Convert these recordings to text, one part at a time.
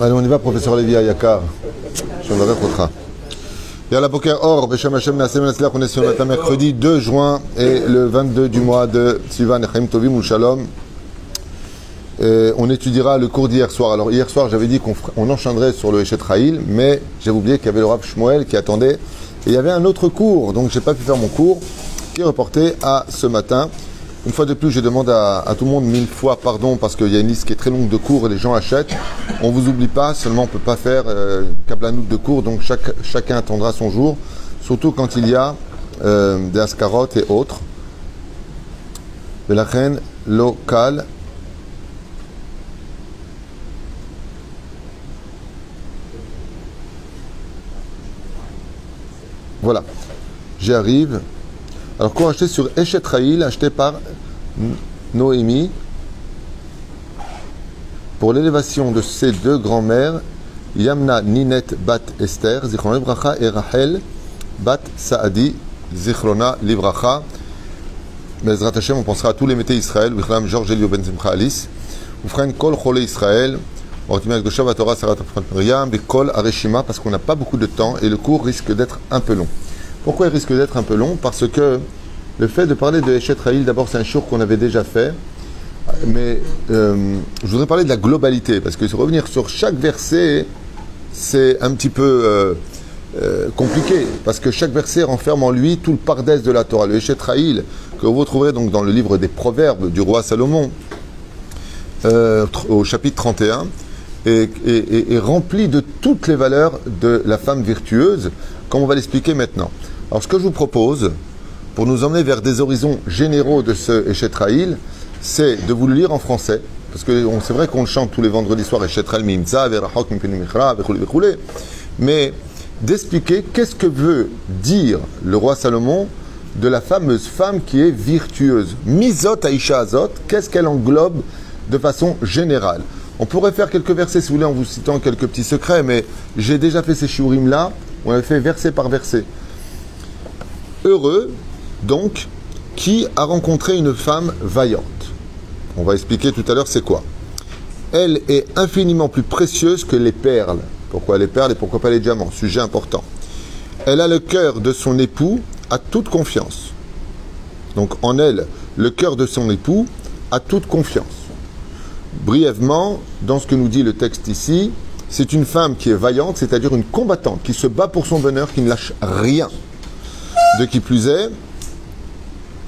Allez, on y va, professeur Lévi Ayakar. Je me répéterai. Yalla Boker Or, Beshem Hashem Nassim Naslach, on est sur le mercredi 2 juin et le 22 du mois de Sivan Echaim Tovim ou Shalom. On étudiera le cours d'hier soir. Alors hier soir, j'avais dit qu'on enchaînerait sur le Eshet Chayil, mais j'avais oublié qu'il y avait le Rav Shmuel qui attendait. Et il y avait un autre cours, donc j'ai pas pu faire mon cours, qui est reporté à ce matin. Une fois de plus, je demande à tout le monde 1000 fois pardon parce qu'il y a une liste qui est très longue de cours et les gens achètent. On ne vous oublie pas, seulement on ne peut pas faire kablanout de cours, donc chacun attendra son jour, surtout quand il y a des ascarot et autres. De la reine locale. Voilà, j'y arrive. Alors, cours acheté sur Eshet Chayil, acheté par Noémie, pour l'élévation de ses deux grands-mères, Yamna Ninet Bat Esther, Zichrona Livracha, et Rachel Bat Saadi, Zichrona Livracha. Bezrat Hashem, on pensera à tous les métés Israël, Wichlam Georges Elio Ben Simcha Alice, Oufren Kol Chole Israël, Ortimek de Shabbat Torah, Sarat Miriam, et Kol Areshima, parce qu'on n'a pas beaucoup de temps et le cours risque d'être un peu long. Pourquoi il risque d'être un peu long? Parce que le fait de parler de Eshet Chayil, d'abord c'est un shiur qu'on avait déjà fait, mais je voudrais parler de la globalité, parce que revenir sur chaque verset, c'est un petit peu compliqué, parce que chaque verset renferme en lui tout le pardès de la Torah. Le Eshet Chayil, que vous retrouverez donc dans le livre des Proverbes du roi Salomon, au chapitre 31, est rempli de toutes les valeurs de la femme virtueuse, comme on va l'expliquer maintenant. Alors ce que je vous propose, pour nous emmener vers des horizons généraux de ce Eshet Chayil, c'est de vous le lire en français, parce que c'est vrai qu'on le chante tous les vendredis soirs, Eshet Chayil Mimtza, Verachok Mipeni Michra, Vechule, mais d'expliquer qu'est-ce que veut dire le roi Salomon de la fameuse femme qui est virtueuse. Mizot Aisha Azot, qu'est-ce qu'elle englobe de façon générale? On pourrait faire quelques versets, si vous voulez, en vous citant quelques petits secrets, mais j'ai déjà fait ces shiurim-là, on avait fait verset par verset. Heureux, donc, qui a rencontré une femme vaillante. On va expliquer tout à l'heure c'est quoi. Elle est infiniment plus précieuse que les perles. Pourquoi les perles et pourquoi pas les diamants? Sujet important. Elle a le cœur de son époux a toute confiance. Donc en elle, le cœur de son époux a toute confiance. Brièvement, dans ce que nous dit le texte ici, c'est une femme qui est vaillante, c'est-à-dire une combattante, qui se bat pour son bonheur, qui ne lâche rien. De qui plus est,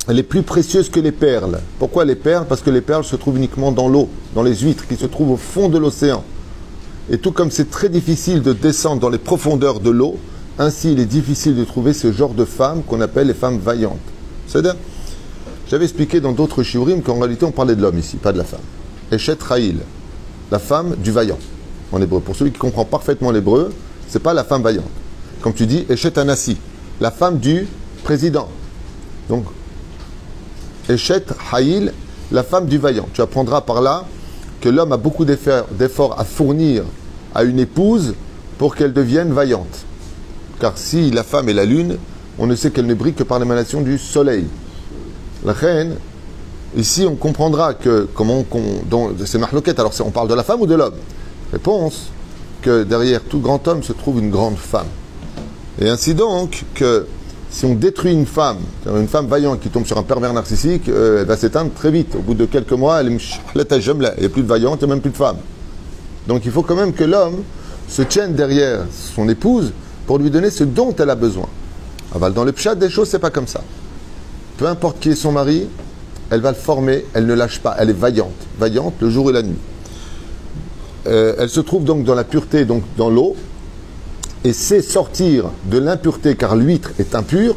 elle est plus précieuse que les perles. Pourquoi les perles? Parce que les perles se trouvent uniquement dans l'eau, dans les huîtres, qui se trouvent au fond de l'océan. Et tout comme c'est très difficile de descendre dans les profondeurs de l'eau, ainsi il est difficile de trouver ce genre de femmes qu'on appelle les femmes vaillantes. C'est-à-dire, j'avais expliqué dans d'autres shiurim qu'en réalité on parlait de l'homme ici, pas de la femme. Eshet Chayil, la femme du vaillant, en hébreu. Pour celui qui comprend parfaitement l'hébreu, c'est pas la femme vaillante. Comme tu dis, Eshet Anassi, la femme du président. Donc, Eshet Chayil, la femme du vaillant. Tu apprendras par là que l'homme a beaucoup d'efforts à fournir à une épouse pour qu'elle devienne vaillante. Car si la femme est la lune, on ne sait qu'elle ne brille que par l'émanation du soleil. La reine, ici on comprendra que, c'est mahloket, alors on parle de la femme ou de l'homme? Réponse, que derrière tout grand homme se trouve une grande femme. Et ainsi donc, que si on détruit une femme vaillante qui tombe sur un pervers narcissique, elle va s'éteindre très vite. Au bout de quelques mois, elle n'y a plus de vaillante, il n'y a même plus de femme. Donc il faut quand même que l'homme se tienne derrière son épouse pour lui donner ce dont elle a besoin. Dans le pshat des choses, c'est pas comme ça. Peu importe qui est son mari, elle va le former, elle ne lâche pas, elle est vaillante. Vaillante le jour et la nuit. Elle se trouve donc dans la pureté, donc dans l'eau, et sait sortir de l'impureté, car l'huître est impure,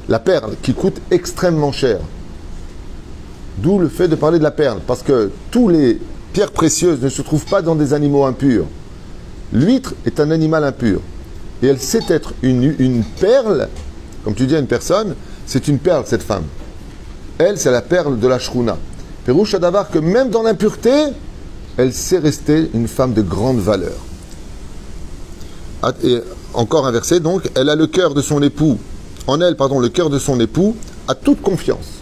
la perle qui coûte extrêmement cher. D'où le fait de parler de la perle, parce que tous les pierres précieuses ne se trouvent pas dans des animaux impurs. L'huître est un animal impur, et elle sait être une perle, comme tu dis à une personne, c'est une perle cette femme. Elle, c'est la perle de la Shruna. Pérouche à d'avoir que même dans l'impureté, elle sait rester une femme de grande valeur. Et encore un verset, donc, elle a le cœur de son époux, le cœur de son époux a toute confiance.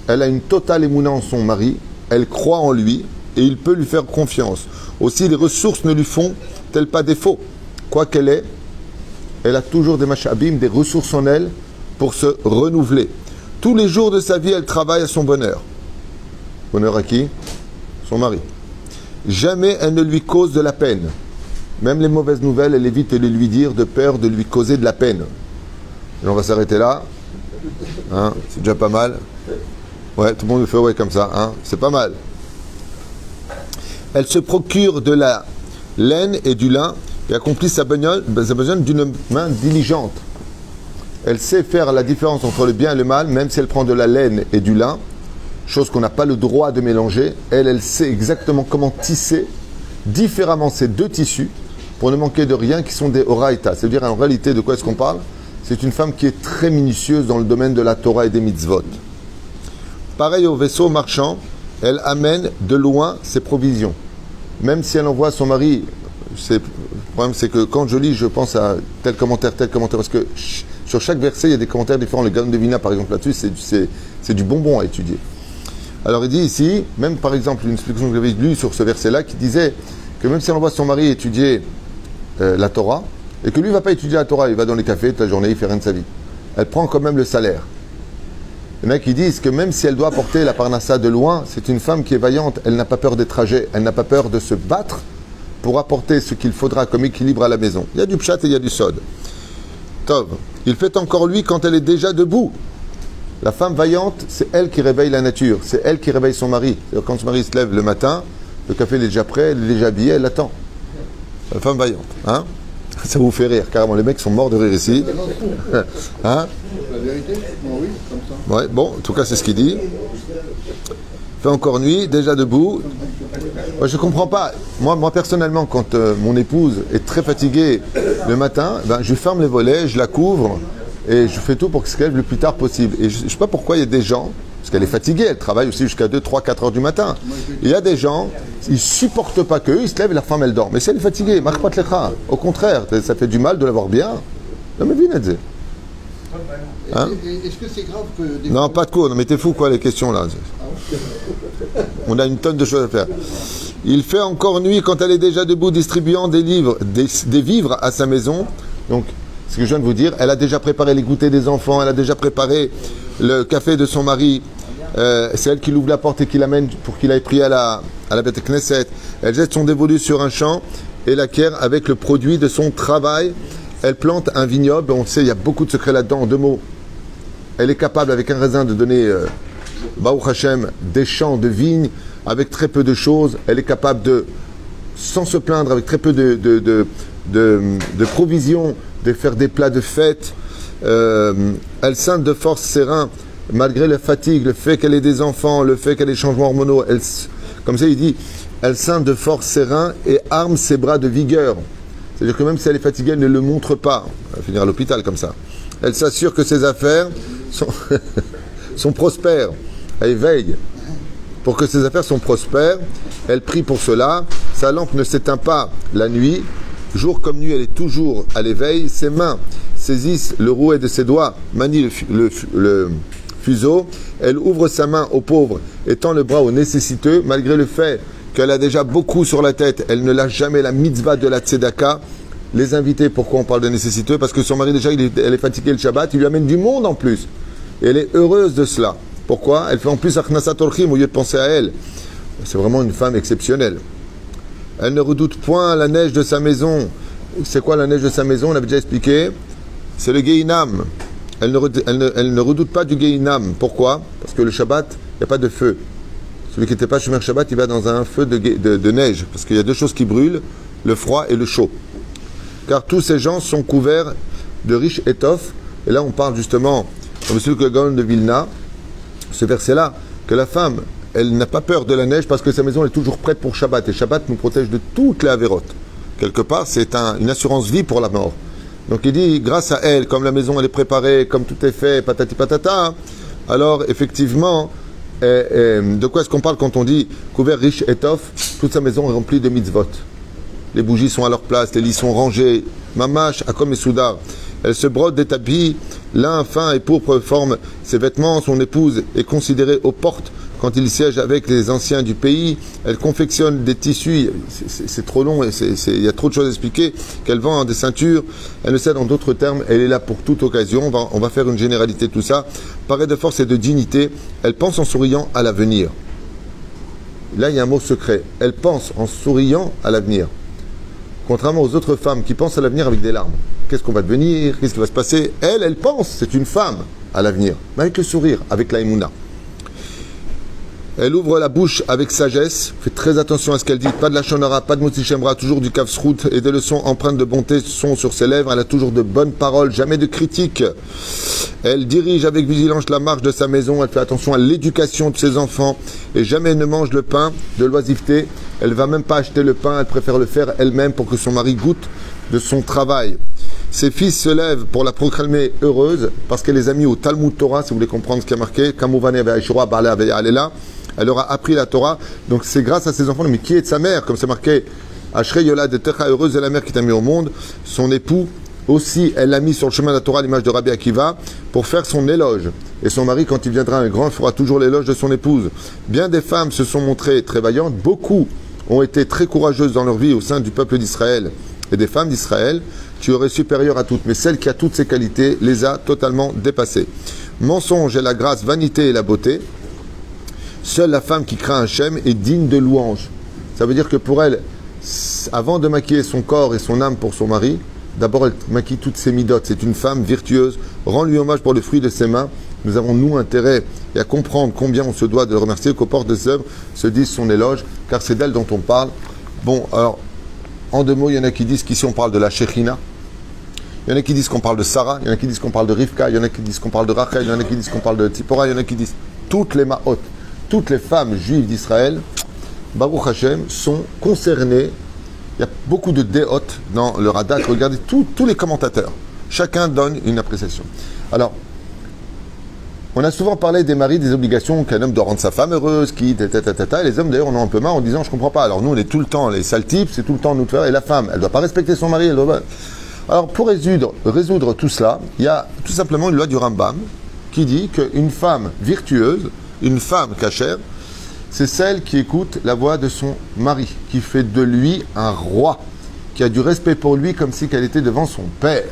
Elle a une totale émouna en son mari, elle croit en lui, et il peut lui faire confiance. Aussi, les ressources ne lui font-elles pas défaut. Quoi qu'elle ait, elle a toujours des mashabim, des ressources en elle pour se renouveler. Tous les jours de sa vie, elle travaille à son bonheur. Bonheur à qui? Son mari. Jamais elle ne lui cause de la peine. Même les mauvaises nouvelles, elle évite de les lui dire de peur de lui causer de la peine. Et on va s'arrêter là. Hein, c'est déjà pas mal. Ouais, tout le monde le fait ouais comme ça. Hein, c'est pas mal. Elle se procure de la laine et du lin et accomplit sa besogne d'une main diligente. Elle sait faire la différence entre le bien et le mal, même si elle prend de la laine et du lin, chose qu'on n'a pas le droit de mélanger. Elle sait exactement comment tisser différemment ces deux tissus pour ne manquer de rien, qui sont des oraïta. C'est-à-dire, en réalité, de quoi est-ce qu'on parle? C'est une femme qui est très minutieuse dans le domaine de la Torah et des mitzvot. Pareil au vaisseau marchand, elle amène de loin ses provisions. Même si elle envoie son mari, le problème c'est que quand je lis, je pense à tel commentaire, parce que sur chaque verset, il y a des commentaires différents. Le Gaon de Vina, par exemple, là-dessus, c'est du bonbon à étudier. Alors il dit ici, même par exemple, une explication que j'avais lue sur ce verset-là, qui disait que même si elle envoie son mari étudier la Torah, et que lui ne va pas étudier la Torah, il va dans les cafés toute la journée, il fait rien de sa vie. Elle prend quand même le salaire. Les mecs, ils disent que même si elle doit apporter la parnassa de loin, c'est une femme qui est vaillante, elle n'a pas peur des trajets, elle n'a pas peur de se battre pour apporter ce qu'il faudra comme équilibre à la maison. Il y a du pshat et il y a du sod. Tov, il fait encore lui quand elle est déjà debout. La femme vaillante, c'est elle qui réveille la nature, c'est elle qui réveille son mari. Quand son mari se lève le matin, le café il est déjà prêt, elle est déjà habillée, elle l'attend. La femme vaillante, hein? Ça vous fait rire, carrément. Les mecs sont morts de rire ici. Hein? La vérité? Bon, oui, comme ça. Ouais, bon, en tout cas, c'est ce qu'il dit. Fait encore nuit, déjà debout. Moi, je comprends pas. Moi personnellement, quand mon épouse est très fatiguée le matin, ben, je ferme les volets, je la couvre et je fais tout pour qu'elle se lève le plus tard possible. Et je ne sais pas pourquoi il y a des gens, parce qu'elle est fatiguée, elle travaille aussi jusqu'à 2, 3, 4 heures du matin. Il y a des gens, ils ne supportent pas qu'eux, ils se lèvent et leur femme, elle dort. Mais si elle est fatiguée, marque pas de l'écran. Au contraire, ça fait du mal de l'avoir bien. Non, mais Vinadze. Hein? Est-ce que c'est grave que... Non, pas de cours. Non, mais t'es fou, quoi, les questions, là. On a une tonne de choses à faire. Il fait encore nuit quand elle est déjà debout, distribuant des vivres à sa maison. Donc, ce que je viens de vous dire, elle a déjà préparé les goûters des enfants, elle a déjà préparé le café de son mari. C'est elle qui l'ouvre la porte et qui l'amène pour qu'il aille prier à la Beth Knesset. Elle jette son dévolu sur un champ et l'acquiert avec le produit de son travail. Elle plante un vignoble. On sait, il y a beaucoup de secrets là-dedans. En 2 mots, elle est capable, avec un raisin, de donner, Baruch Hashem, des champs de vignes avec très peu de choses. Elle est capable de, sans se plaindre, avec très peu de provisions, de faire des plats de fête. Elle scinde de force ses reins, malgré la fatigue, le fait qu'elle ait des enfants, le fait qu'elle ait des changements hormonaux. Comme ça, il dit, elle scinde de force ses reins et arme ses bras de vigueur. C'est-à-dire que même si elle est fatiguée, elle ne le montre pas. Elle va finir à l'hôpital comme ça. Elle s'assure que ses affaires sont prospères. Elle veille pour que ses affaires sont prospères. Elle prie pour cela. Sa lampe ne s'éteint pas la nuit. Jour comme nuit, elle est toujours à l'éveil. Ses mains saisissent le rouet de ses doigts, manient le fuseau. Elle ouvre sa main aux pauvres et tend le bras aux nécessiteux, malgré le fait qu'elle a déjà beaucoup sur la tête. Elle ne lâche jamais la mitzvah de la tzedaka. Les invités, pourquoi on parle de nécessiteux? Parce que son mari, déjà, elle est fatiguée le Shabbat, il lui amène du monde en plus. Et elle est heureuse de cela. Pourquoi? Elle fait en plus Achnasat Orchim au lieu de penser à elle. C'est vraiment une femme exceptionnelle. Elle ne redoute point la neige de sa maison. C'est quoi la neige de sa maison? On avait déjà expliqué. C'est le Gehinam. Elle ne redoute pas du Gehinam. Pourquoi? Parce que le Shabbat, il n'y a pas de feu. Celui qui n'était pas Shomer Shabbat, il va dans un feu de neige. Parce qu'il y a 2 choses qui brûlent, le froid et le chaud. Car tous ces gens sont couverts de riches étoffes. Et là, on parle justement, comme celui que le Gaon de Vilna, ce verset-là, que la femme, elle n'a pas peur de la neige parce que sa maison est toujours prête pour Shabbat. Et Shabbat nous protège de toutes les avérotes. Quelque part, c'est une assurance vie pour la mort. Donc il dit, grâce à elle, comme la maison elle est préparée, comme tout est fait, patati patata, alors effectivement, de quoi est-ce qu'on parle quand on dit couvert, riche, étoffe? Toute sa maison est remplie de mitzvot. Les bougies sont à leur place, les lits sont rangés, mamash, akom et soudar. Elle se brode des tapis, lin fin et pourpre forme ses vêtements. Son épouse est considérée aux portes quand il siège avec les anciens du pays, elle confectionne des tissus, c'est trop long et il y a trop de choses à expliquer, qu'elle vend des ceintures, elle ne cède en d'autres termes, elle est là pour toute occasion, on va faire une généralité de tout ça, paraît de force et de dignité, elle pense en souriant à l'avenir. Là, il y a un mot secret, elle pense en souriant à l'avenir. Contrairement aux autres femmes qui pensent à l'avenir avec des larmes. Qu'est-ce qu'on va devenir? Qu'est-ce qui va se passer? Elle pense, c'est une femme à l'avenir, mais avec le sourire, avec la émouna. Elle ouvre la bouche avec sagesse, fait très attention à ce qu'elle dit, pas de la shonara, pas de motzi shemra, toujours du kafsrout et des leçons empreintes de bonté sont sur ses lèvres, elle a toujours de bonnes paroles, jamais de critiques. Elle dirige avec vigilance la marche de sa maison, elle fait attention à l'éducation de ses enfants et jamais ne mange le pain de l'oisiveté. Elle ne va même pas acheter le pain, elle préfère le faire elle-même pour que son mari goûte de son travail. Ses fils se lèvent pour la proclamer heureuse parce qu'elle les a mis au Talmud Torah, si vous voulez comprendre ce qui a marqué. Elle leur a appris la Torah, donc c'est grâce à ses enfants. Mais qui est de sa mère? Comme c'est marqué, Ashrei Yolad Techa, heureuse est la mère qui t'a mis au monde. Son époux aussi, elle l'a mis sur le chemin de la Torah, l'image de Rabbi Akiva, pour faire son éloge. Et son mari, quand il viendra un grand, fera toujours l'éloge de son épouse. Bien des femmes se sont montrées très vaillantes, beaucoup ont été très courageuses dans leur vie au sein du peuple d'Israël et des femmes d'Israël. Tu aurais supérieure à toutes, mais celle qui a toutes ces qualités les a totalement dépassées. Mensonge est la grâce, vanité et la beauté. Seule la femme qui craint Hachem est digne de louange. Ça veut dire que pour elle, avant de maquiller son corps et son âme pour son mari, d'abord elle maquille toutes ses midotes. C'est une femme virtueuse. Rends-lui hommage pour le fruit de ses mains. Nous avons, nous, intérêt à comprendre combien on se doit de le remercier, qu'aux portes de ses œuvres se dise son éloge, car c'est d'elle dont on parle. Bon, alors, en deux mots, il y en a qui disent qu'ici on parle de la Shekhinah. Il y en a qui disent qu'on parle de Sarah, il y en a qui disent qu'on parle de Rivka, il y en a qui disent qu'on parle de Rachel, il y en a qui disent qu'on parle de Tzipora, il y en a qui disent toutes les Ma'ot, toutes les femmes juives d'Israël, Baruch Hashem, sont concernées. Il y a beaucoup de déhot dans le Radak. Regardez tous les commentateurs. Chacun donne une appréciation. Alors, on a souvent parlé des maris, des obligations qu'un homme doit rendre sa femme heureuse, et les hommes d'ailleurs on en a un peu marre en disant je comprends pas. Alors nous on est tout le temps les sales types, c'est tout le temps nous de faire, et la femme, elle doit pas respecter son mari, elle doit pas... Alors pour résoudre tout cela, il y a tout simplement une loi du Rambam qui dit qu'une femme virtueuse, une femme cachère, c'est celle qui écoute la voix de son mari, qui fait de lui un roi, qui a du respect pour lui comme si qu'elle était devant son père.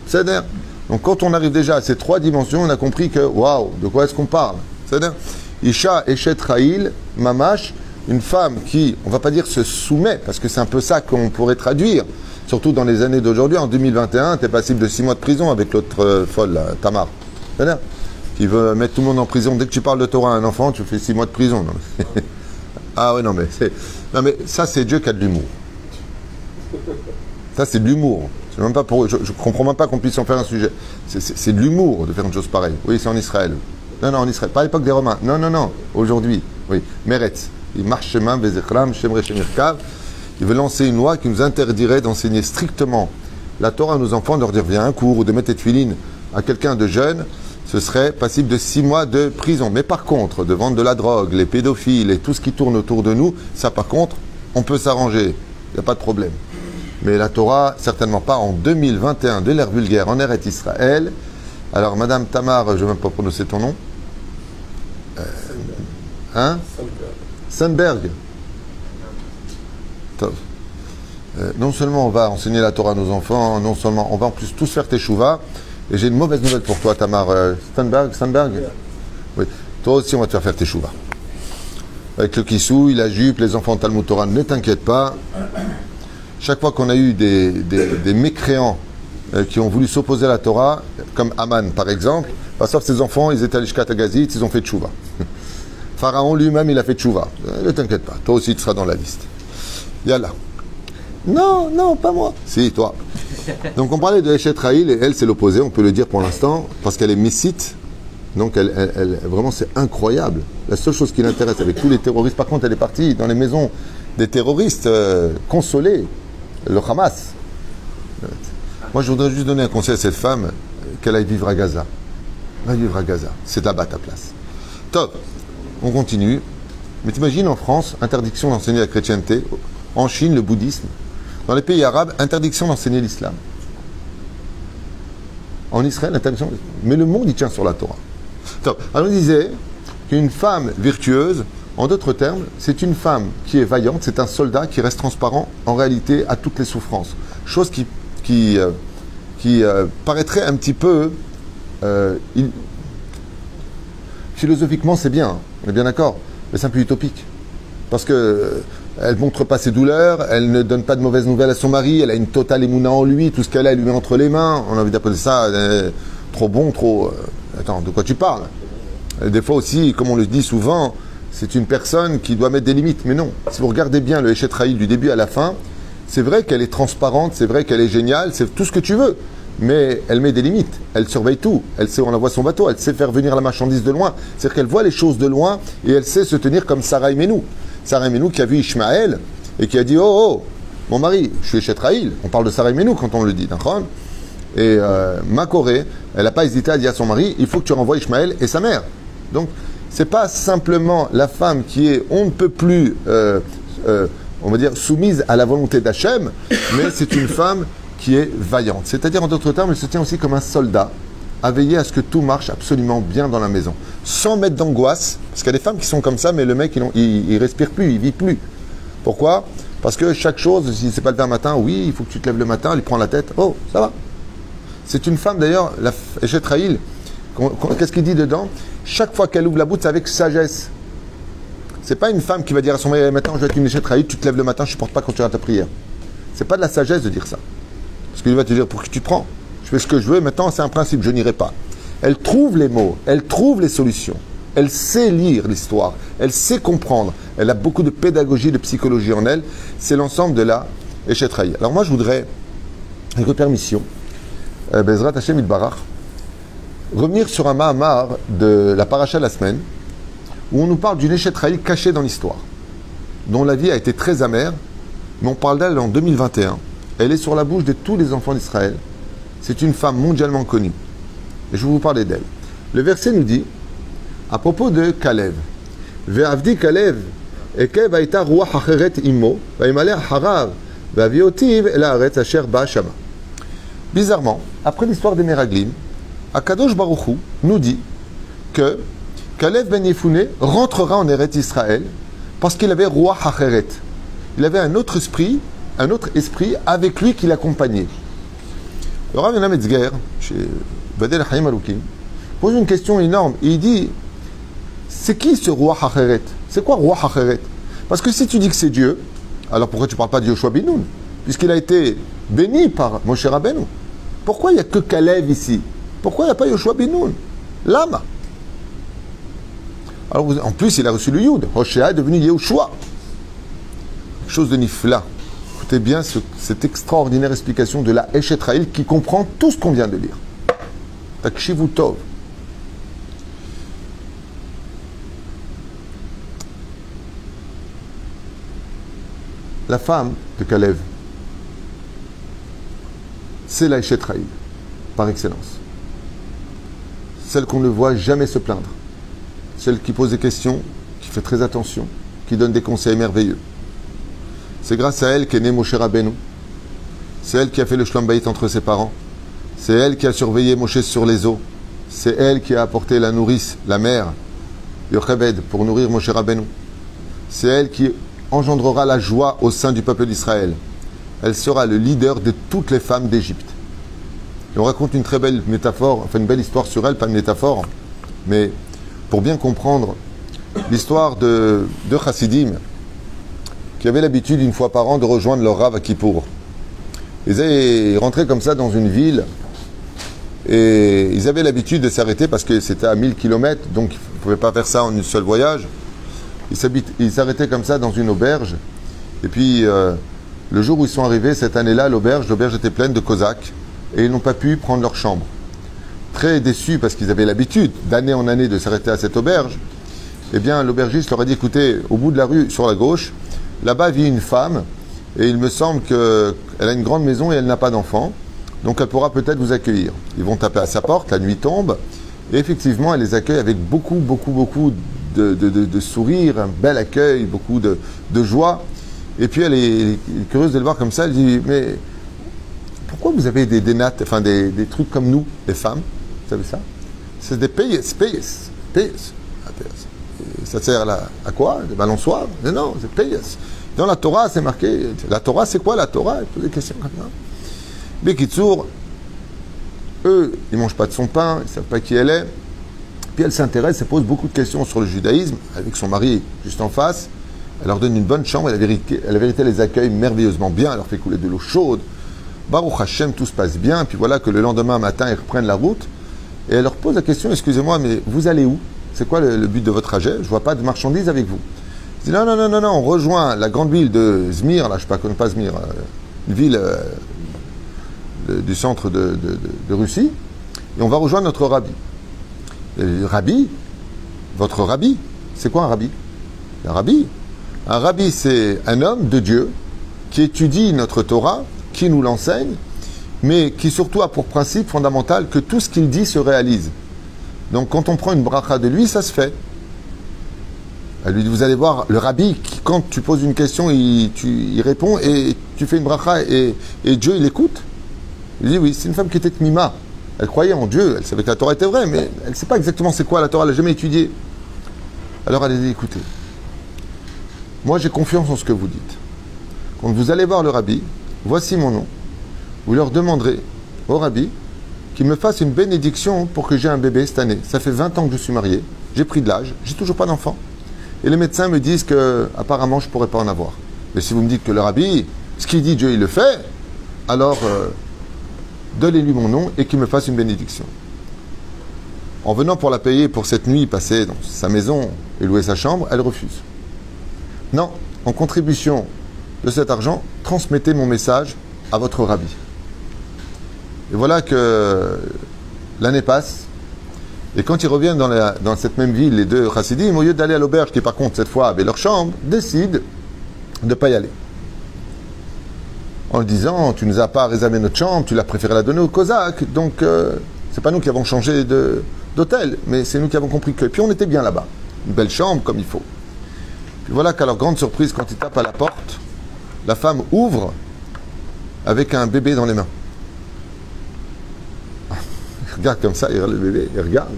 C'est-à-dire, donc quand on arrive déjà à ces trois dimensions, on a compris que, waouh, de quoi est-ce qu'on parle? C'est-à-dire, Isha Eshet Raïl, Mamash, une femme qui, on ne va pas dire se soumet, parce que c'est un peu ça qu'on pourrait traduire, surtout dans les années d'aujourd'hui, en 2021, tu es passible de 6 mois de prison avec l'autre folle, là, Tamar. C'est-à-dire, qui veut mettre tout le monde en prison. Dès que tu parles de Torah à un enfant, tu fais 6 mois de prison. Non. Ah oui, non mais ça c'est Dieu qui a de l'humour. Ça c'est de l'humour. Je ne comprends même pas qu'on puisse en faire un sujet. C'est de l'humour de faire une chose pareille. Oui, c'est en Israël. Non, en Israël. Pas à l'époque des Romains. Non. Aujourd'hui. Oui. Meretz. Il marche chemin, Bezechram, Shemre, Shemirkav. Il veut lancer une loi qui nous interdirait d'enseigner strictement la Torah à nos enfants, de leur dire viens un cours ou de mettre tes tefilines à quelqu'un de jeune. Ce serait passible de 6 mois de prison. Mais par contre, de vendre de la drogue, les pédophiles et tout ce qui tourne autour de nous, ça par contre, on peut s'arranger. Il n'y a pas de problème. Mais la Torah, certainement pas en 2021, de l'ère vulgaire, en Eretz Israël. Alors, Madame Tamar, je ne vais même pas prononcer ton nom. Sandberg. Non seulement on va enseigner la Torah à nos enfants, non seulement on va en plus tous faire teshuva. Et j'ai une mauvaise nouvelle pour toi, Tamar. Sandberg. Oui. Toi aussi, on va te faire teshuva. Avec le kissouille, la jupe, les enfants Talmud Torah, ne t'inquiète pas. Chaque fois qu'on a eu des mécréants qui ont voulu s'opposer à la Torah, comme Aman par exemple, sauf ses enfants, ils étaient à l'Ishkat Agazit, ils ont fait teshuva. Pharaon lui-même, il a fait teshuva. Ne t'inquiète pas, toi aussi tu seras dans la liste. Yallah. Non, pas moi. Si, toi. Donc on parlait de Eshet Raïl, et elle c'est l'opposé, on peut le dire pour l'instant, parce qu'elle est messite. Donc elle vraiment c'est incroyable. La seule chose qui l'intéresse avec tous les terroristes, par contre elle est partie dans les maisons des terroristes consoler le Hamas. Moi je voudrais juste donner un conseil à cette femme, qu'elle aille vivre à Gaza. Va vivre à Gaza, c'est là-bas ta place. Top, on continue. Mais t'imagines en France, interdiction d'enseigner la chrétienté, en Chine le bouddhisme, dans les pays arabes, interdiction d'enseigner l'islam. En Israël, interdiction. Mais le monde, il tient sur la Torah. Alors, on disait qu'une femme virtueuse, en d'autres termes, c'est une femme qui est vaillante, c'est un soldat qui reste transparent en réalité à toutes les souffrances. Chose qui paraîtrait un petit peu... philosophiquement, c'est bien, on est bien d'accord, mais c'est un peu utopique. Parce que elle ne montre pas ses douleurs, elle ne donne pas de mauvaises nouvelles à son mari, elle a une totale émouna en lui, tout ce qu'elle a, elle lui met entre les mains. On a envie d'appeler ça trop bon, trop... Attends, de quoi tu parles? Des fois aussi, comme on le dit souvent, c'est une personne qui doit mettre des limites. Mais non, si vous regardez bien le Eshet Raïl du début à la fin, c'est vrai qu'elle est transparente, c'est vrai qu'elle est géniale, c'est tout ce que tu veux. Mais elle met des limites, elle surveille tout, elle sait où on envoie son bateau, elle sait faire venir la marchandise de loin. C'est-à-dire qu'elle voit les choses de loin et elle sait se tenir comme Sarah Menou. Sarah Menou qui a vu Ishmaël et qui a dit « Oh, mon mari, je suis Eshet Raïl ». On parle de Sarah Menou quand on le dit, d'accord? Et Makoré, elle n'a pas hésité à dire à son mari « Il faut que tu renvoies Ishmaël et sa mère ». Donc, c'est pas simplement la femme qui est on ne peut plus, on va dire, soumise à la volonté d'Hachem, mais c'est une femme qui est vaillante. C'est-à-dire, en d'autres termes, elle se tient aussi comme un soldat, à veiller à ce que tout marche absolument bien dans la maison, sans mettre d'angoisse, parce qu'il y a des femmes qui sont comme ça, mais le mec, il respire plus, il vit plus. Pourquoi? Parce que chaque chose, si c'est pas levé un matin, oui, il faut que tu te lèves le matin, elle prend la tête, oh, ça va. C'est une femme, d'ailleurs, la Eshet Raïl, qu'est-ce qu'il dit dedans? Chaque fois qu'elle ouvre la bouche, c'est avec sagesse. C'est pas une femme qui va dire à son mari, maintenant je vais être une Eshet Raïl, tu te lèves le matin, je ne supporte pas quand tu as ta prière. C'est pas de la sagesse de dire ça. Parce qu'il va te dire, pour qui tu te prends? Je fais ce que je veux, maintenant c'est un principe, je n'irai pas. Elle trouve les mots, elle trouve les solutions. Elle sait lire l'histoire, elle sait comprendre. Elle a beaucoup de pédagogie, de psychologie en elle. C'est l'ensemble de la Eshet Raïl. Alors moi je voudrais, avec votre permission, Bezrat Hashem Itbarach, revenir sur un Mahamar de la paracha de la semaine, où on nous parle d'une Eshet Raïl cachée dans l'histoire, dont la vie a été très amère, mais on parle d'elle en 2021. Elle est sur la bouche de tous les enfants d'Israël. C'est une femme mondialement connue. Et je vais vous parler d'elle. Le verset nous dit, à propos de Kalev, Ve'avdi Kalev, Ekev haïta ruach acheret immo, va'imaleh harav, ve'aviotiv el haaretz asher ba shama. Bizarrement, après l'histoire des Meraglim, Akadosh Baruch Hu nous dit que Kalev ben Yefouné rentrera en Eretz Israël parce qu'il avait ruach acheret. Il avait un autre esprit avec lui qui l'accompagnait. Le Rav Yonah Metzger, chez Badel Chaim Alukim, pose une question énorme. Il dit, c'est qui ce Ruach Acheret? C'est quoi Ruach Acheret? Parce que si tu dis que c'est Dieu, alors pourquoi tu ne parles pas de Yoshua ben Nun? Puisqu'il a été béni par Moshe Rabbeinu. Pourquoi il n'y a que Kalev ici? Pourquoi il n'y a pas Yoshua ben Nun? Lama. Alors en plus, il a reçu le Yud. Hoshea est devenu Yehoshua. Chose de nifla. Écoutez bien cette extraordinaire explication de la Eshet Raïl qui comprend tout ce qu'on vient de lire. Takshivu Tov. La femme de Kalev, c'est la Eshet Raïl, par excellence. Celle qu'on ne voit jamais se plaindre. Celle qui pose des questions, qui fait très attention, qui donne des conseils merveilleux. C'est grâce à elle qu'est né Moshe Rabbeinu. C'est elle qui a fait le Shlom Bayit entre ses parents. C'est elle qui a surveillé Moshe sur les eaux. C'est elle qui a apporté la nourrice, la mère, Yocheved, pour nourrir Moshe Rabbeinu. C'est elle qui engendrera la joie au sein du peuple d'Israël. Elle sera le leader de toutes les femmes d'Égypte. Et on raconte une très belle métaphore, enfin une belle histoire sur elle, pas une métaphore, mais pour bien comprendre l'histoire de Chassidim, qui avaient l'habitude une fois par an de rejoindre leur Rav à Kippour. Ils rentraient comme ça dans une ville et ils avaient l'habitude de s'arrêter parce que c'était à 1000 km, donc ils ne pouvaient pas faire ça en un seul voyage. Ils s'arrêtaient comme ça dans une auberge et puis le jour où ils sont arrivés, cette année-là, l'auberge était pleine de Cosaques et ils n'ont pas pu prendre leur chambre. Très déçus parce qu'ils avaient l'habitude d'année en année de s'arrêter à cette auberge, eh bien l'aubergiste leur a dit, écoutez, au bout de la rue, sur la gauche, là-bas vit une femme, et il me semble qu'elle a une grande maison et elle n'a pas d'enfant, donc elle pourra peut-être vous accueillir. Ils vont taper à sa porte, la nuit tombe, et effectivement, elle les accueille avec beaucoup de sourires, un bel accueil, beaucoup de joie. Et puis elle est curieuse de le voir comme ça, elle dit, mais pourquoi vous avez des nattes, enfin des trucs comme nous, les femmes, vous savez ça? C'est des payes. ça sert à quoi? Des balançoires? Mais non, c'est payé. Dans la Torah, c'est marqué. La Torah, c'est quoi la Torah? Il pose des questions comme ça. Bekitsour, eux, ils ne mangent pas de son pain, ils ne savent pas qui elle est. Puis elle s'intéresse, elle pose beaucoup de questions sur le judaïsme, avec son mari juste en face. Elle leur donne une bonne chambre, et la vérité, elle les accueille merveilleusement bien, elle leur fait couler de l'eau chaude. Baruch Hashem, tout se passe bien. Puis voilà que le lendemain matin, ils reprennent la route. Et elle leur pose la question, excusez-moi, mais vous allez où? C'est quoi le but de votre trajet? Je ne vois pas de marchandises avec vous. Je dis non, on rejoint la grande ville de Zmir, là, je ne sais pas, connais pas Zmir, une ville du centre de Russie, et on va rejoindre notre rabbi. Rabbi? Votre rabbi? C'est quoi un rabbi? Un rabbi, c'est un homme de Dieu qui étudie notre Torah, qui nous l'enseigne, mais qui surtout a pour principe fondamental que tout ce qu'il dit se réalise. Donc quand on prend une bracha de lui, ça se fait. Elle lui dit, vous allez voir, le rabbi, quand tu poses une question, il répond et tu fais une bracha et Dieu, il écoute. Il dit, oui, c'est une femme qui était tmima. Elle croyait en Dieu, elle savait que la Torah était vraie, mais elle ne sait pas exactement c'est quoi la Torah, elle n'a jamais étudié. Alors elle a dit, écoutez, moi j'ai confiance en ce que vous dites. Quand vous allez voir le rabbi, voici mon nom. Vous leur demanderez au rabbi qu'il me fasse une bénédiction pour que j'ai un bébé cette année. Ça fait 20 ans que je suis marié, j'ai pris de l'âge, j'ai toujours pas d'enfant. Et les médecins me disent que apparemment je ne pourrais pas en avoir. Mais si vous me dites que le rabbi, ce qu'il dit, Dieu il le fait, alors donnez-lui mon nom et qu'il me fasse une bénédiction. En venant pour la payer pour cette nuit passée dans sa maison et louer sa chambre, elle refuse. Non, en contribution de cet argent, transmettez mon message à votre rabbi. Et voilà que l'année passe, et quand ils reviennent dans cette même ville, les deux chassidim, au lieu d'aller à l'auberge, qui par contre cette fois avait leur chambre, décident de ne pas y aller. En le disant, tu nous as pas réservé notre chambre, tu l'as préféré la donner aux Cosaques, donc c'est pas nous qui avons changé d'hôtel, mais c'est nous qui avons compris que. Puis on était bien là-bas, une belle chambre comme il faut. Puis voilà qu'à leur grande surprise, quand ils tapent à la porte, la femme ouvre avec un bébé dans les mains. Il regarde comme ça, il regarde le bébé, il regarde.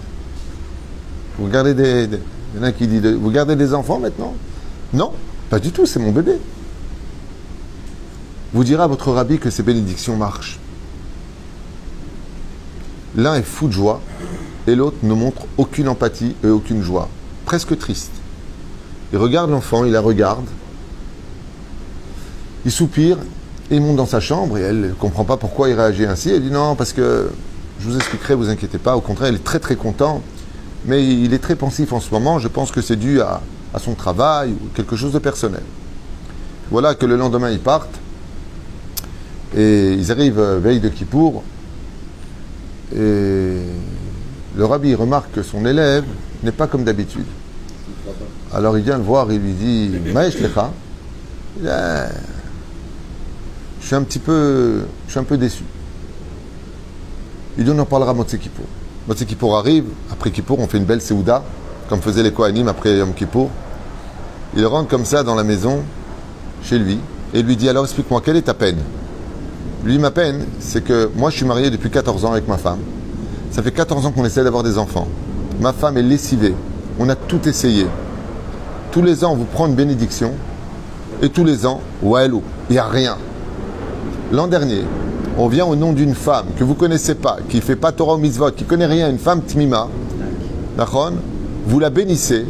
Vous regardez il y en a qui dit, vous gardez des enfants maintenant? Non, pas du tout, c'est mon bébé. Vous direz à votre rabbi que ces bénédictions marchent. L'un est fou de joie et l'autre ne montre aucune empathie et aucune joie, presque triste. Il regarde l'enfant, il la regarde, il soupire et il monte dans sa chambre et elle ne comprend pas pourquoi il réagit ainsi. Elle dit non, parce que je vous expliquerai, vous inquiétez pas, au contraire, il est très très content, mais il est très pensif en ce moment, je pense que c'est dû à son travail ou quelque chose de personnel. Voilà que le lendemain ils partent et ils arrivent veille de Kippour et le rabbi remarque que son élève n'est pas comme d'habitude. Alors il vient le voir, il lui dit « Maïch lecha ?» Je suis un peu déçu. Il dit on en parlera à Motzei Kippour. Motzei Kippour arrive, après Kippour on fait une belle seouda, comme faisaient les Kohanim après Yom Kippour. Il rentre comme ça dans la maison, chez lui, et lui dit alors explique-moi, quelle est ta peine? Lui, ma peine, c'est que moi je suis marié depuis 14 ans avec ma femme. Ça fait 14 ans qu'on essaie d'avoir des enfants. Ma femme est lessivée, on a tout essayé. Tous les ans on vous prend une bénédiction, et tous les ans, waelou, il n'y a rien. L'an dernier, on vient au nom d'une femme que vous ne connaissez pas, qui ne fait pas Torah ou Mitzvot, qui ne connaît rien, une femme tmima, vous la bénissez,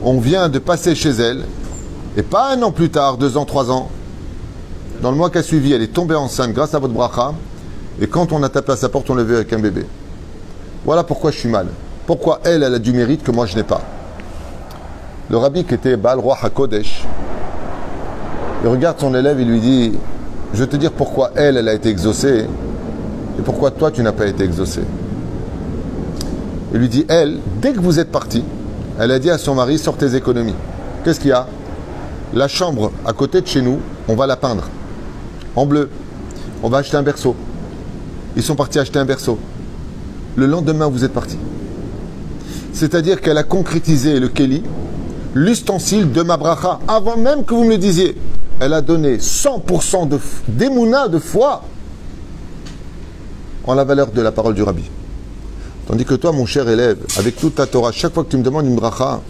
on vient de passer chez elle, et pas un an plus tard, 2 ans, 3 ans, dans le mois qui a suivi, elle est tombée enceinte grâce à votre bracha, et quand on a tapé à sa porte, on l'a vu avec un bébé. Voilà pourquoi je suis mal. Pourquoi elle a du mérite que moi je n'ai pas. Le rabbi qui était Baal Roi HaKodesh, il regarde son élève et lui dit je vais te dire pourquoi elle a été exaucée et pourquoi toi tu n'as pas été exaucé. Il lui dit elle, dès que vous êtes parti, elle a dit à son mari sors tes économies. Qu'est-ce qu'il y a? La chambre à côté de chez nous, on va la peindre en bleu. On va acheter un berceau. Ils sont partis acheter un berceau. Le lendemain vous êtes parti. C'est-à-dire qu'elle a concrétisé le Kéli, l'ustensile de ma bracha, avant même que vous me le disiez. Elle a donné 100% d'émouna, de foi, en la valeur de la parole du rabbi. Tandis que toi, mon cher élève, avec toute ta Torah, chaque fois que tu me demandes une bracha,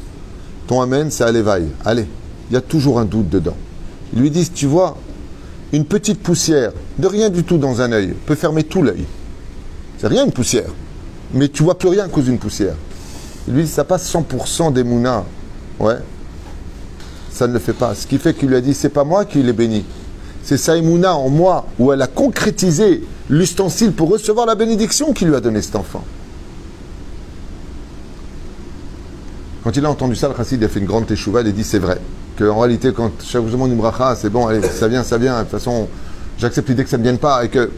ton amen, c'est à l'éveil. Allez, il y a toujours un doute dedans. Ils lui disent, tu vois, une petite poussière, de rien du tout dans un œil, peut fermer tout l'œil. C'est rien une poussière. Mais tu vois plus rien à cause d'une poussière. Il lui dit, ça passe 100% des mounas. Ouais. Ça ne le fait pas. Ce qui fait qu'il lui a dit, c'est pas moi qui l'ai béni. C'est Saïmouna en moi, où elle a concrétisé l'ustensile pour recevoir la bénédiction qui lui a donné cet enfant. Quand il a entendu ça, le chassid a fait une grande teshuva, il a dit, c'est vrai. Qu'en réalité, quand chaque jour une bracha, c'est bon, allez, ça vient. De toute façon, j'accepte l'idée que ça ne vienne pas. Et que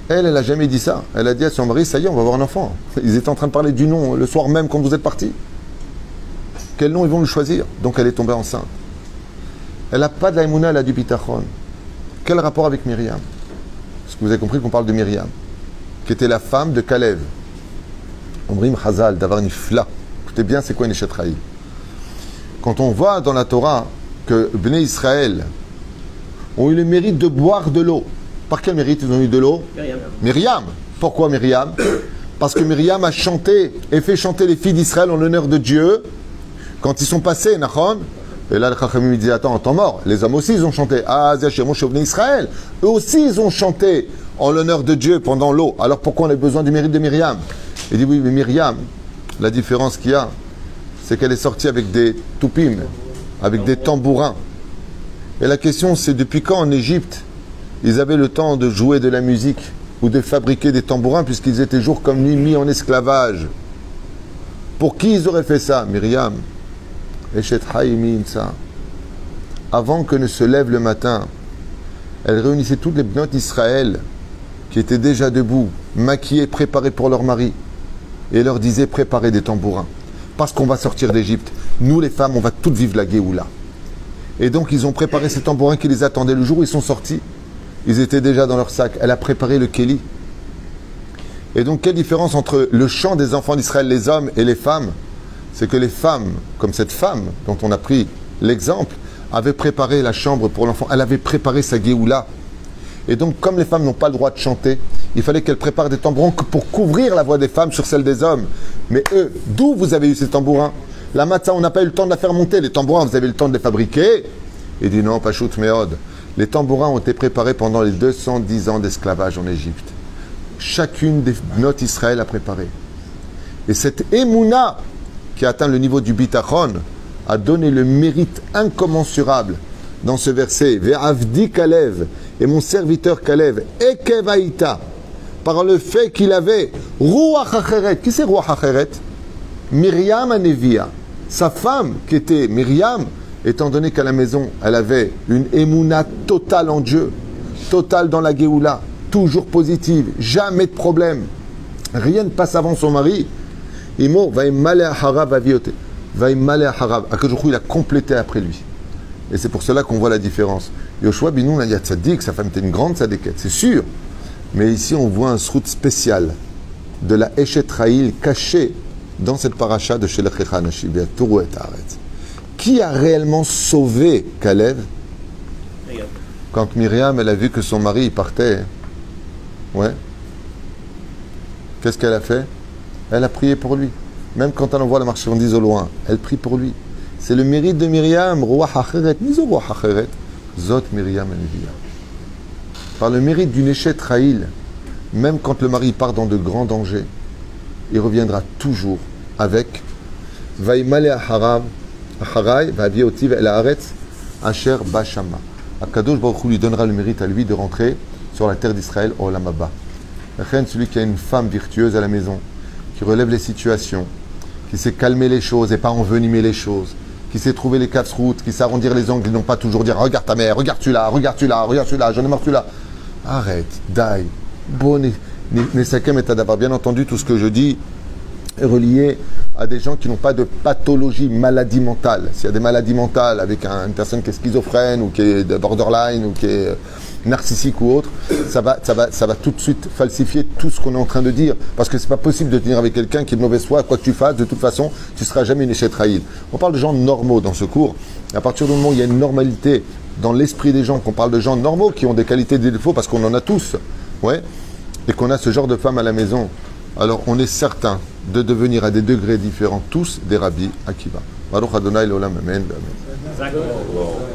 elle n'a jamais dit ça. Elle a dit à son mari, ça y est, on va avoir un enfant. Ils étaient en train de parler du nom le soir même quand vous êtes partis. Quel nom ils vont le choisir? Donc elle est tombée enceinte. Elle n'a pas de l'aïmouna, elle a du bitachon. Quel rapport avec Myriam? Parce que vous avez compris qu'on parle de Myriam, qui était la femme de Kalev. Omrim Chazal, d'avoir une fla. Écoutez bien, c'est quoi une échetraï? Quand on voit dans la Torah que Bnei Israël ont eu le mérite de boire de l'eau. Par quel mérite ils ont eu de l'eau? Myriam. Pourquoi Myriam? Parce que Myriam a chanté et fait chanter les filles d'Israël en l'honneur de Dieu quand ils sont passés, Nachon. Et là, le Chachamim dit, attends, en temps mort, les hommes aussi, ils ont chanté. Ah, Zachir, chez Bnei Israël. Eux aussi, ils ont chanté en l'honneur de Dieu pendant l'eau. Alors pourquoi on a besoin du mérite de Myriam? Il dit, oui, mais Myriam, la différence qu'il y a, c'est qu'elle est sortie avec des toupim, avec des tambourins. Et la question, c'est depuis quand en Égypte, ils avaient le temps de jouer de la musique ou de fabriquer des tambourins, puisqu'ils étaient jour comme nuit mis en esclavage. Pour qui ils auraient fait ça? Myriam. Avant que ne se lève le matin, elle réunissait toutes les bnot d'Israël qui étaient déjà debout, maquillées, préparées pour leur mari, et leur disait préparez des tambourins. Parce qu'on va sortir d'Égypte. Nous, les femmes, on va toutes vivre la Géoula. Et donc, ils ont préparé ces tambourins qui les attendaient. Le jour où ils sont sortis, ils étaient déjà dans leur sac. Elle a préparé le Kéli. Et donc, quelle différence entre le chant des enfants d'Israël, les hommes et les femmes? C'est que les femmes, comme cette femme dont on a pris l'exemple, avaient préparé la chambre pour l'enfant. Elle avait préparé sa Géoula. Et donc, comme les femmes n'ont pas le droit de chanter, il fallait qu'elles préparent des tambourins pour couvrir la voix des femmes sur celle des hommes. Mais eux, d'où vous avez eu ces tambourins? La matzah, on n'a pas eu le temps de la faire monter. Les tambourins, vous avez eu le temps de les fabriquer. Il dit non, pas shoot méod. Les tambourins ont été préparés pendant les 210 ans d'esclavage en Égypte. Chacune des notes Israël a préparé. Et cette émouna qui a atteint le niveau du bitachon a donné le mérite incommensurable dans ce verset. Ve'avdi Kalev, et mon serviteur Kalev, Ekevaïta, par le fait qu'il avait Ruach Acheret. Qui c'est Ruach Acheret? Myriam Anevia, sa femme qui était Myriam, étant donné qu'à la maison, elle avait une émouna totale en Dieu, totale dans la Géoula, toujours positive, jamais de problème. Rien ne passe avant son mari. Imo, Vaïmale Harav Aviote. Vaïmale Harav. Akajoukhu, il a complété après lui. Et c'est pour cela qu'on voit la différence. Yoshua Binoun a dit que sa femme était une grande sadéquette, c'est sûr. Mais ici, on voit un srout spécial de la Eshet Raïl cachée dans cette paracha de Shelach Hanashi, Tourou et Haaretz. Qui a réellement sauvé Kalev? Quand Myriam, elle a vu que son mari partait, ouais, qu'est-ce qu'elle a fait? Elle a prié pour lui. Même quand elle envoie la marchandise au loin, elle prie pour lui. C'est le mérite de Myriam, Ruach Acheret, Mizo Ruach Acheret, Zot Myriam Anevia. Par le mérite d'une Eshet Raïl, même quand le mari part dans de grands dangers, il reviendra toujours avec Vaïmale Aharav, Aharai, Vaviotiv El Haaretz, Asher Bashama. Akadosh Baruch Hu lui donnera le mérite à lui de rentrer sur la terre d'Israël au Olam Haba. Celui qui a une femme virtueuse à la maison, qui relève les situations, qui sait calmer les choses et pas envenimer les choses, qui sait trouver les quatre routes, qui sait arrondir les angles et non pas toujours dire regarde ta mère, regarde-tu là, regarde-tu là, regarde-tu là, j'en ai marre tu là. Arrête, daï, bon, Nesakem et Tadavar. Bien entendu, tout ce que je dis est relié à des gens qui n'ont pas de pathologie, maladie mentale. S'il y a des maladies mentales avec une personne qui est schizophrène ou qui est de borderline ou qui est narcissique ou autre, ça va tout de suite falsifier tout ce qu'on est en train de dire. Parce que c'est pas possible de tenir avec quelqu'un qui est de mauvaise foi, quoi que tu fasses, de toute façon, tu ne seras jamais une échette raïl. On parle de gens normaux dans ce cours. À partir du moment où il y a une normalité dans l'esprit des gens, qu'on parle de gens normaux qui ont des qualités et des défauts, parce qu'on en a tous, ouais, et qu'on a ce genre de femme à la maison, alors on est certain de devenir à des degrés différents tous des rabbis Akiva. Baruch Adonai Leolam, Amen. Amen.